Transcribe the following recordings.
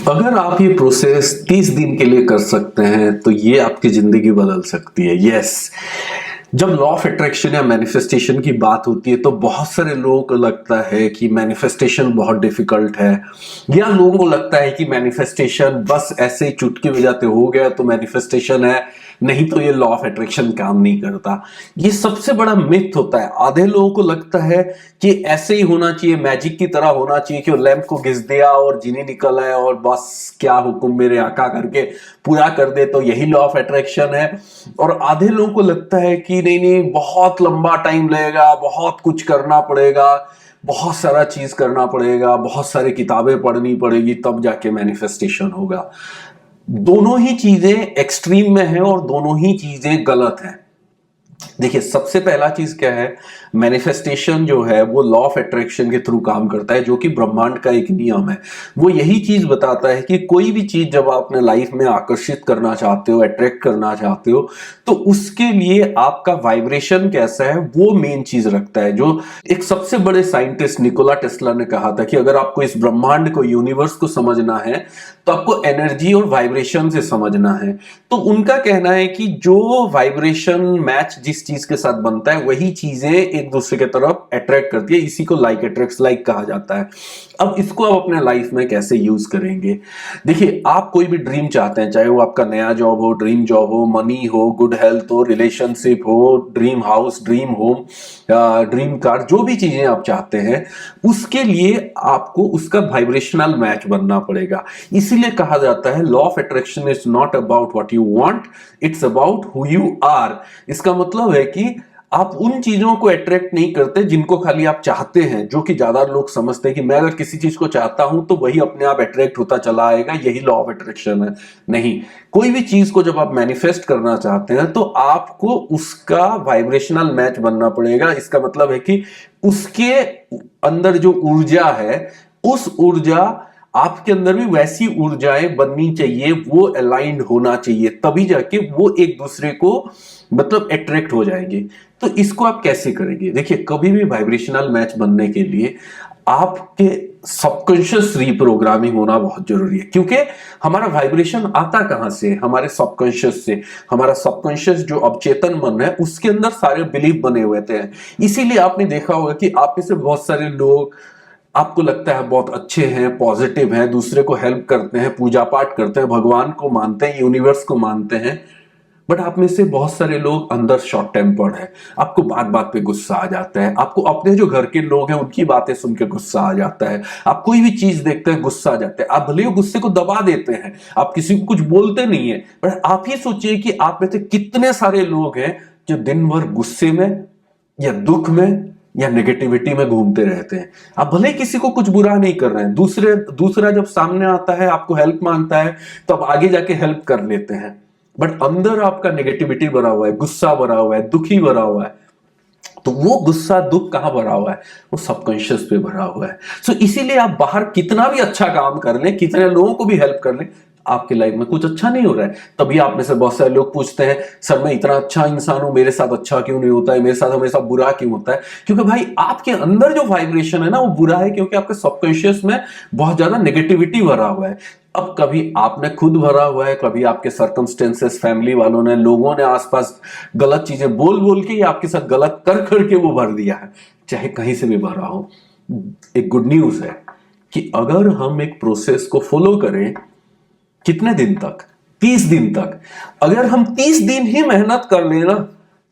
अगर आप ये प्रोसेस 30 दिन के लिए कर सकते हैं तो ये आपकी जिंदगी बदल सकती है। यस, जब लॉ ऑफ अट्रैक्शन या मैनिफेस्टेशन की बात होती है तो बहुत सारे लोगों को लगता है कि मैनिफेस्टेशन बहुत डिफिकल्ट है, या लोगों को लगता है कि मैनिफेस्टेशन बस ऐसे ही चुटकी बजाते हो गया तो मैनिफेस्टेशन है, नहीं तो ये लॉ ऑफ अट्रैक्शन काम नहीं करता। ये सबसे बड़ा मिथ होता है। आधे लोगों को लगता है कि ऐसे ही होना चाहिए, मैजिक की तरह होना चाहिए कि वो लैंप को घिस दिया और जीनी निकल आए और बस क्या हुक्म मेरे आका करके पूरा कर दे तो यही लॉ ऑफ अट्रैक्शन है। और आधे लोगों को लगता है कि नहीं नहीं, बहुत लंबा टाइम लगेगा, बहुत कुछ करना पड़ेगा, बहुत सारा चीज करना पड़ेगा, बहुत सारी किताबें पढ़नी पड़ेगी तब जाके मैनिफेस्टेशन होगा। दोनों ही चीजें एक्सट्रीम में है और दोनों ही चीजें गलत हैं। देखिए, सबसे पहला चीज क्या है, मैनिफेस्टेशन जो है वो लॉ ऑफ अट्रैक्शन के थ्रू काम करता है, जो कि ब्रह्मांड का एक नियम है। वो यही चीज बताता है कि कोई भी चीज जब आप अपने लाइफ में आकर्षित करना चाहते हो, अट्रैक्ट करना चाहते हो, तो उसके लिए आपका वाइब्रेशन कैसा है वो मेन चीज रखता है। जो एक सबसे बड़े साइंटिस्ट निकोला टेस्ला ने कहा था कि अगर आपको इस ब्रह्मांड को, यूनिवर्स को समझना है तो आपको एनर्जी और वाइब्रेशन से समझना है। तो उनका कहना है कि जो वाइब्रेशन मैच जिस चीज के साथ बनता है वही चीजें एक दूसरे के तरफ अट्रैक्ट करती है। इसी को लाइक अट्रैक्ट्स लाइक कहा जाता है। अब इसको आप अपने लाइफ में कैसे यूज करेंगे? देखिए, आप कोई भी ड्रीम चाहते हैं, चाहे वो आपका नया जॉब हो, ड्रीम जॉब हो, मनी हो, गुड हेल्थ हो, रिलेशनशिप हो, dream house, dream home, dream car, जो भी चीजें आप चाहते हैं, उसके लिए आपको उसका वाइब्रेशनल मैच बनना पड़ेगा। इसीलिए कहा जाता है law of attraction is not about what you want, it's about who you are. इसका मतलब है कि आप उन चीजों को अट्रैक्ट नहीं करते जिनको खाली आप चाहते हैं, जो कि ज्यादा लोग समझते हैं कि मैं अगर किसी चीज को चाहता हूं तो वही अपने आप अट्रैक्ट होता चला आएगा, यही लॉ ऑफ अट्रैक्शन है। नहीं, कोई भी चीज को जब आप मैनिफेस्ट करना चाहते हैं तो आपको उसका वाइब्रेशनल मैच बनना पड़ेगा। इसका मतलब है कि उसके अंदर जो ऊर्जा है, उस ऊर्जा आपके अंदर भी वैसी ऊर्जाएं बननी चाहिए, वो अलाइंड होना चाहिए, तभी जाके वो एक दूसरे को मतलब अट्रैक्ट हो जाएंगे। तो इसको आप कैसे करेंगे? देखिए, कभी भी वाइब्रेशनल मैच बनने के लिए आपके सबकॉन्शियस रीप्रोग्रामिंग होना बहुत जरूरी है, क्योंकि हमारा वाइब्रेशन आता कहां से? हमारे सबकॉन्शियस से। हमारा सबकॉन्शियस जो अवचेतन मन है उसके अंदर सारे बिलीफ बने हुए थे। इसीलिए आपने देखा होगा कि आप में से बहुत सारे लोग, आपको लगता है बहुत अच्छे हैं, पॉजिटिव हैं, दूसरे को हेल्प करते हैं, पूजा पाठ करते हैं, भगवान को मानते हैं, यूनिवर्स को मानते हैं, बट आप में से बहुत सारे लोग अंदर शॉर्ट टेम्पर्ड है। आपको बात बात पे गुस्सा आ जाता है, आपको अपने जो घर के लोग हैं उनकी बातें सुन के गुस्सा आ जाता है, आप कोई भी चीज देखते हैं गुस्सा आ जाता है। आप भले ही गुस्से को दबा देते हैं, आप किसी को कुछ बोलते नहीं है, पर आप ही सोचिए कि आप में से कितने सारे लोग हैं जो दिन भर गुस्से में या दुख में या नेगेटिविटी में घूमते रहते हैं। आप भले किसी को कुछ बुरा नहीं कर रहे हैं, दूसरा जब सामने आता है, आपको हेल्प मांगता है, तो आप आगे जाके हेल्प कर लेते हैं, बट अंदर आपका नेगेटिविटी भरा हुआ है, गुस्सा भरा हुआ है, दुखी भरा हुआ है। तो वो गुस्सा दुख कहां भरा हुआ है? वो सबकॉन्शियस पे भरा हुआ है। सो इसीलिए आप बाहर कितना भी अच्छा काम कर लें, कितने लोगों को भी हेल्प कर लें, आपके लाइफ में कुछ अच्छा नहीं हो रहा है। तभी आप में से बहुत सारे लोग पूछते हैं, सर मैं इतना अच्छा इंसान हूं, मेरे साथ अच्छा क्यों नहीं होता है, मेरे साथ हमेशा बुरा क्यों होता है? क्योंकि भाई आपके अंदर जो वाइब्रेशन है ना वो बुरा है, क्योंकि आपके सबकॉन्शियस में बहुत ज्यादा नेगेटिविटी भरा हुआ है। अब कभी आपने खुद भरा हुआ है, कभी आपके सर्कमस्टेंसेस, फैमिली वालों ने, लोगों ने आसपास गलत चीजें बोल बोल के या आपके साथ गलत कर करके वो भर दिया है, चाहे कहीं से भी भरा हो। एक गुड न्यूज है कि अगर हम एक प्रोसेस को फॉलो करें, कितने दिन तक? 30 दिन तक। अगर हम 30 दिन ही मेहनत कर लेना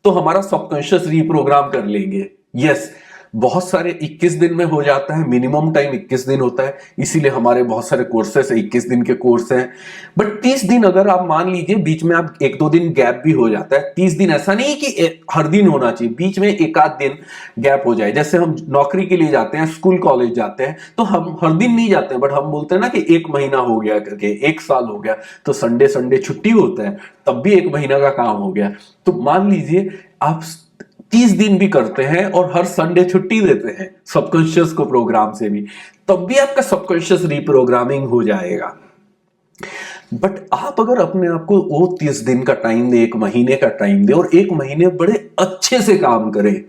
तो हमारा सबकॉन्शियस रीप्रोग्राम कर लेंगे। यस, बहुत सारे 21 दिन में हो जाता है, मिनिमम टाइम 21 दिन होता है, इसीलिए हमारे बहुत सारे कोर्सेस 21 दिन के कोर्स हैं। बट 30 दिन अगर आप मान लीजिए, बीच में आप 1-2 दिन गैप भी हो जाता है। 30 दिन ऐसा नहीं कि हर दिन होना चाहिए, बीच में एक आध दिन गैप हो जाए। जैसे हम नौकरी के लिए जाते हैं, स्कूल कॉलेज जाते हैं, तो हम हर दिन नहीं जाते हैं, बट हम बोलते हैं ना कि 1 महीना हो गया करके, 1 साल हो गया, तो संडे संडे छुट्टी होता है, तब भी 1 महीना का काम हो गया। तो मान लीजिए आप 30 दिन भी करते हैं और हर संडे छुट्टी देते हैं सबकॉन्शियस को प्रोग्राम से भी, तब भी आपका सबकॉन्शियस रीप्रोग्रामिंग हो जाएगा। बट आप अगर अपने आप को वो 30 दिन का टाइम दे, 1 महीने का टाइम दे और 1 महीने बड़े अच्छे से काम करें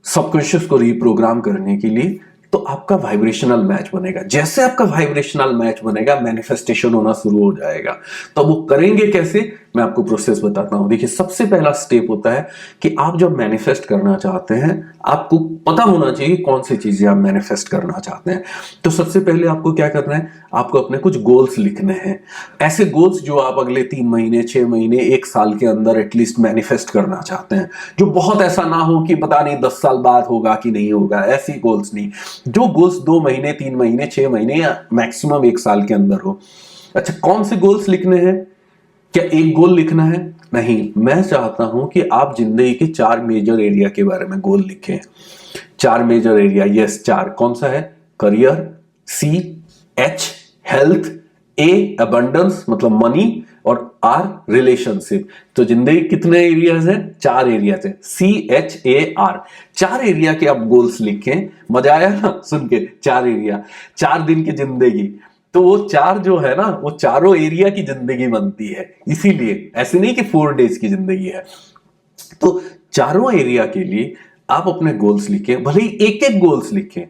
सबकॉन्शियस को रीप्रोग्राम करने के लिए, तो आपका वाइब्रेशनल मैच बनेगा। जैसे आपका वाइब्रेशनल मैच बनेगा, मैनिफेस्टेशन होना शुरू हो जाएगा। तो वो करेंगे कैसे, मैं आपको प्रोसेस बताता हूं। देखिए, सबसे पहला स्टेप होता है कि आप जब मैनिफेस्ट करना चाहते हैं, आपको पता होना चाहिए कौन सी चीजें आप मैनिफेस्ट करना चाहते हैं। तो सबसे पहले आपको क्या करना है, आपको अपने कुछ गोल्स लिखने हैं। ऐसे गोल्स जो आप अगले 3 महीने, 6 महीने, 1 साल के अंदर एटलीस्ट मैनिफेस्ट करना चाहते हैं। जो बहुत ऐसा ना हो कि पता नहीं 10 साल बाद होगा कि नहीं होगा, ऐसी गोल्स नहीं। जो गोल्स 2 महीने, 3 महीने, 6 महीने या मैक्सिमम 1 साल के अंदर हो। अच्छा, कौन से गोल्स लिखने हैं? क्या एक गोल लिखना है? नहीं, मैं चाहता हूं कि आप जिंदगी के 4 मेजर एरिया के बारे में गोल लिखें। 4 मेजर एरिया, यस 4। कौन सा है? करियर, सी एच हेल्थ, ए अबंडेंस मतलब मनी, और आर रिलेशनशिप। तो जिंदगी कितने एरियाज है? 4 एरियाज है, CHAR। 4 एरिया के आप गोल्स लिखें। मजा आया ना सुन के? 4 एरिया, 4 दिन की जिंदगी। तो वो 4 जो है ना, वो चारों एरिया की जिंदगी बनती है। इसीलिए ऐसे नहीं कि 4 डेज की जिंदगी है। तो चारों एरिया के लिए आप अपने गोल्स लिखें, भले ही एक एक गोल्स लिखें।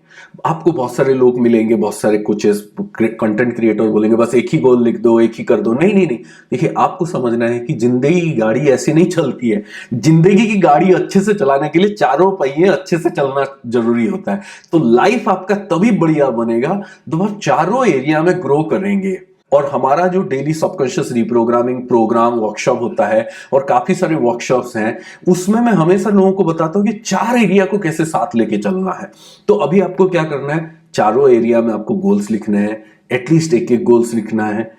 आपको बहुत सारे लोग मिलेंगे, बहुत सारे कोचेस, कंटेंट क्रिएटर बोलेंगे बस एक ही गोल लिख दो, एक ही कर दो। नहीं नहीं नहीं, देखिए आपको समझना है कि जिंदगी की गाड़ी ऐसे नहीं चलती है। जिंदगी की गाड़ी अच्छे से चलाने के लिए चारों पहिए अच्छे से चलना जरूरी होता है। तो लाइफ आपका तभी बढ़िया बनेगा जब आप चारों एरिया में ग्रो करेंगे। और हमारा जो daily subconscious reprogramming program workshop होता है, और काफी सारे वर्कशॉप्स हैं, उसमें मैं हमेशा लोगों को बताता हूं कि 4 एरिया को कैसे साथ लेके चलना है। तो अभी आपको क्या करना है, चारों एरिया में आपको गोल्स लिखने हैं, एटलीस्ट एक एक गोल्स लिखना है।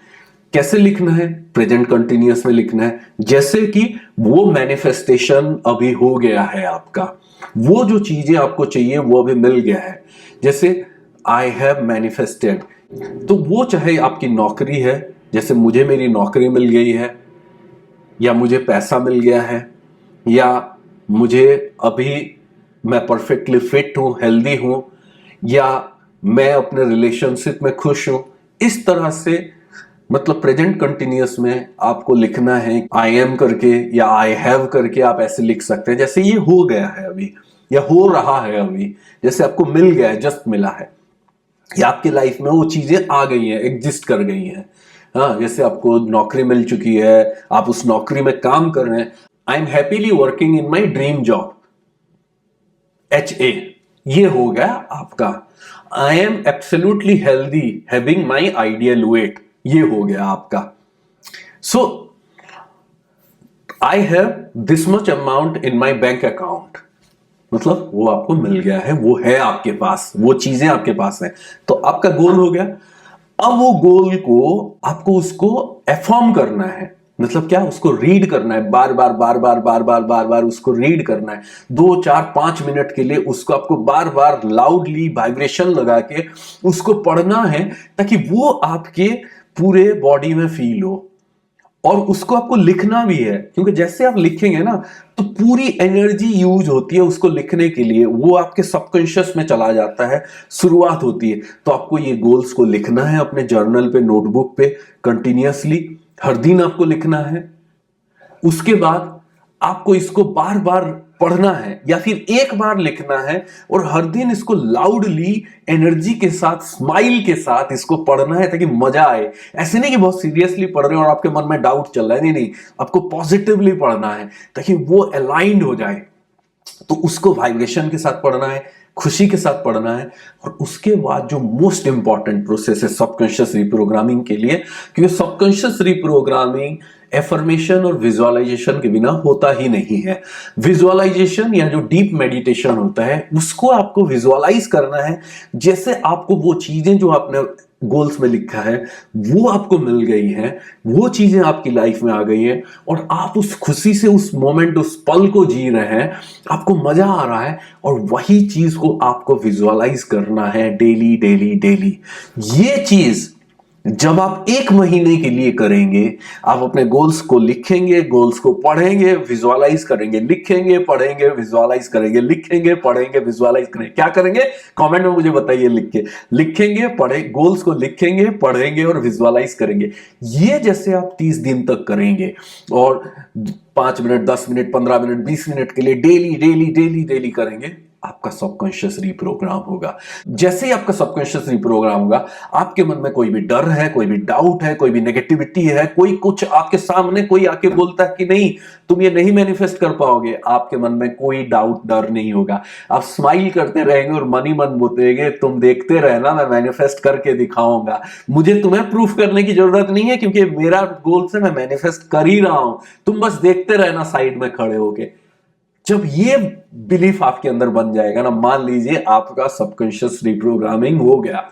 कैसे लिखना है? प्रेजेंट कंटिन्यूअस में लिखना है। जैसे कि वो मैनिफेस्टेशन अभी हो गया है आपका, वो जो चीजें आपको चाहिए वो अभी मिल गया है। जैसे आई हैव मैनिफेस्टेड, तो वो चाहे आपकी नौकरी है, जैसे मुझे मेरी नौकरी मिल गई है, या मुझे पैसा मिल गया है, या मुझे अभी मैं परफेक्टली फिट हूं, हेल्दी हूं, या मैं अपने रिलेशनशिप में खुश हूं। इस तरह से मतलब प्रेजेंट कंटिन्यूअस में आपको लिखना है। आई एम करके या आई हैव करके आप ऐसे लिख सकते हैं, जैसे ये हो गया है अभी या हो रहा है अभी, जैसे आपको मिल गया है, जस्ट मिला है, या आपकी लाइफ में वो चीजें आ गई हैं, एग्जिस्ट कर गई हैं। हाँ, जैसे आपको नौकरी मिल चुकी है, आप उस नौकरी में काम कर रहे हैं। I am happily working in my dream job, HA, ये हो गया आपका। I am absolutely healthy having my ideal weight, ये हो गया आपका। So I have this much amount in my bank account, मतलब वो आपको मिल गया है, वो है आपके पास, वो चीजें आपके पास है। तो आपका गोल हो गया। अब वो गोल को आपको उसको एफर्म करना है, मतलब क्या, उसको रीड करना है, बार बार बार बार बार बार बार बार उसको रीड करना है। 2 4 5 मिनट के लिए उसको आपको बार बार लाउडली वाइब्रेशन लगा के उसको पढ़ना है, ताकि वो आपके पूरे बॉडी में फील हो। और उसको आपको लिखना भी है, क्योंकि जैसे आप लिखेंगे ना, तो पूरी एनर्जी यूज होती है उसको लिखने के लिए, वो आपके सबकॉन्शियस में चला जाता है, शुरुआत होती है। तो आपको ये गोल्स को लिखना है अपने जर्नल पे, नोटबुक पे, कंटिन्यूअसली हर दिन आपको लिखना है। उसके बाद आपको इसको बार बार पढ़ना है, या फिर एक बार लिखना है, और हर दिन इसको लाउडली एनर्जी के साथ, स्माइल के साथ इसको पढ़ना है, ताकि मजा आए। ऐसे नहीं कि बहुत सीरियसली पढ़ रहे हो और आपके मन में डाउट चल रहा है, नहीं नहीं, आपको पॉजिटिवली पढ़ना है ताकि वो अलाइंड हो जाए। तो उसको वाइब्रेशन के साथ पढ़ना है, खुशी के साथ पढ़ना है। और उसके बाद जो मोस्ट इंपॉर्टेंट प्रोसेस है सबकॉन्शियस रिप्रोग्रामिंग के लिए, क्योंकि सबकॉन्शियस रिप्रोग्रामिंग एफर्मेशन और विजुअलाइजेशन के बिना होता ही नहीं है। विजुअलाइजेशन या जो डीप मेडिटेशन होता है, उसको आपको विजुअलाइज करना है, जैसे आपको वो चीजें जो आपने गोल्स में लिखा है वो आपको मिल गई है, वो चीजें आपकी लाइफ में आ गई है, और आप उस खुशी से उस मोमेंट, उस पल को जी रहे हैं, आपको मजा आ रहा है, और वही चीज को आपको विजुअलाइज करना है डेली डेली डेली। ये चीज जब आप 1 महीने के लिए करेंगे, आप अपने गोल्स को लिखेंगे, गोल्स को पढ़ेंगे, विजुअलाइज करेंगे, लिखेंगे, पढ़ेंगे, विजुअलाइज करेंगे, लिखेंगे, पढ़ेंगे, विजुअलाइज करेंगे। क्या करेंगे? कमेंट में मुझे बताइए लिख के। लिखेंगे, पढ़े, गोल्स को लिखेंगे, पढ़ेंगे और विजुअलाइज करेंगे। ये जैसे आप 30 दिन तक करेंगे, और 5 मिनट, 10 मिनट, 15 मिनट, 20 मिनट के लिए डेली डेली डेली डेली करेंगे, आपका सबकॉन्शियस रीप्रोग्राम होगा। जैसे ही आपका सबकॉन्शियस रीप्रोग्राम होगा, आपके मन में कोई भी डर है, कोई भी डाउट है, कोई भी नेगेटिविटी है, कोई कुछ आपके सामने कोई आके बोलता है कि नहीं तुम ये नहीं मैनिफेस्ट कर पाओगे, आपके मन में कोई डाउट डर नहीं होगा। आप स्माइल करते रहेंगे और मन ही मन बोलेंगे तुम देखते रहना, मैं मैनिफेस्ट करके दिखाऊंगा, मुझे तुम्हें प्रूफ करने की जरूरत नहीं है क्योंकि मेरा गोल से मैं मैनिफेस्ट कर ही रहा हूं, तुम बस देखते रहना साइड में खड़े होके। जब ये बिलीफ आपके अंदर बन जाएगा ना, मान लीजिए आपका सबकॉन्शियस रिप्रोग्रामिंग हो गया।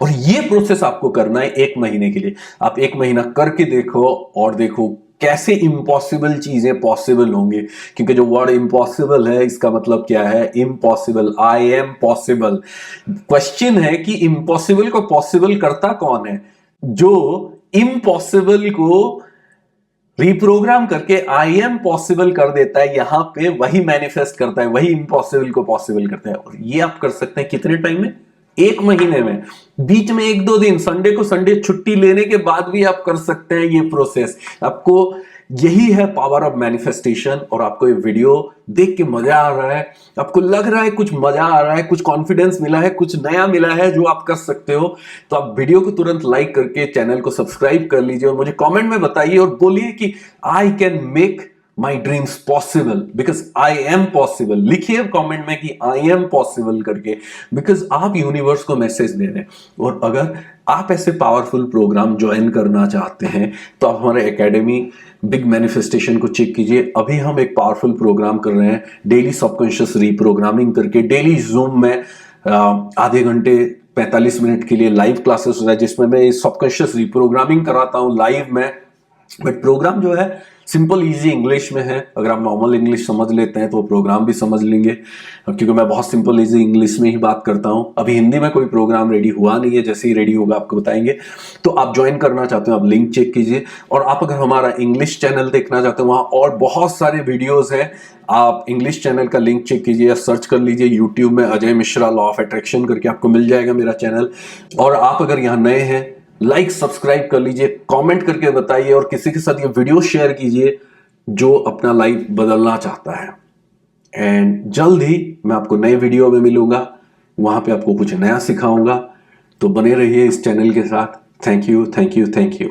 और ये प्रोसेस आपको करना है 1 महीने के लिए। आप 1 महीना करके देखो और देखो कैसे इम्पॉसिबल चीजें पॉसिबल होंगी। क्योंकि जो वर्ड इम्पॉसिबल है इसका मतलब क्या है? Impossible, I am possible. Question है कि इम्पॉसिबल को पॉसिबल करता कौन है? जो इम्पॉसिबल को रिप्रोग्राम करके आई एम पॉसिबल कर देता है, यहां पे वही मैनिफेस्ट करता है, वही इम्पॉसिबल को पॉसिबल करता है। और ये आप कर सकते हैं कितने टाइम में? 1 महीने में। बीच में 1-2 दिन, संडे को संडे छुट्टी लेने के बाद भी आप कर सकते हैं ये प्रोसेस। आपको यही है पावर ऑफ मैनिफेस्टेशन। और आपको ये वीडियो देख के मजा आ रहा है, आपको लग रहा है कुछ मजा आ रहा है, कुछ कॉन्फिडेंस मिला है, कुछ नया मिला है जो आप कर सकते हो, तो आप वीडियो को तुरंत लाइक करके चैनल को सब्सक्राइब कर लीजिए और मुझे कमेंट में बताइए और बोलिए कि I can make my dreams possible because I am possible. लिखिए कमेंट में कि आई एम पॉसिबल करके, बिकॉज आप यूनिवर्स को मैसेज दे रहे हैं। और अगर आप ऐसे पावरफुल प्रोग्राम ज्वाइन करना चाहते हैं तो आप हमारे एकेडमी बिग मैनिफेस्टेशन को चेक कीजिए। अभी हम एक पावरफुल प्रोग्राम कर रहे हैं डेली सबकॉन्शियस रीप्रोग्रामिंग करके। डेली जूम में आधे घंटे 45 मिनट के लिए लाइव क्लासेस हो रहा है जिसमें मैं सबकॉन्शियस रीप्रोग्रामिंग कराता हूं लाइव में। बट प्रोग्राम जो है सिंपल इजी इंग्लिश में है। अगर आप नॉर्मल इंग्लिश समझ लेते हैं तो प्रोग्राम भी समझ लेंगे, क्योंकि मैं बहुत सिंपल इजी इंग्लिश में ही बात करता हूं। अभी हिंदी में कोई प्रोग्राम रेडी हुआ नहीं है, जैसे ही रेडी होगा आपको बताएंगे। तो आप ज्वाइन करना चाहते हो आप लिंक चेक कीजिए। और आप अगर हमारा इंग्लिश चैनल देखना चाहते हो, वहां और बहुत सारे वीडियोज हैं। आप इंग्लिश चैनल का लिंक चेक कीजिए या सर्च कर लीजिए यूट्यूब में Ajay Mishra law of attraction करके, आपको मिल जाएगा मेरा चैनल। और आप अगर यहाँ नए हैं लाइक सब्सक्राइब कर लीजिए, कमेंट करके बताइए और किसी के साथ ये वीडियो शेयर कीजिए जो अपना लाइफ बदलना चाहता है। एंड जल्द ही मैं आपको नए वीडियो में मिलूंगा, वहां पे आपको कुछ नया सिखाऊंगा। तो बने रहिए इस चैनल के साथ। Thank you, thank you, thank you.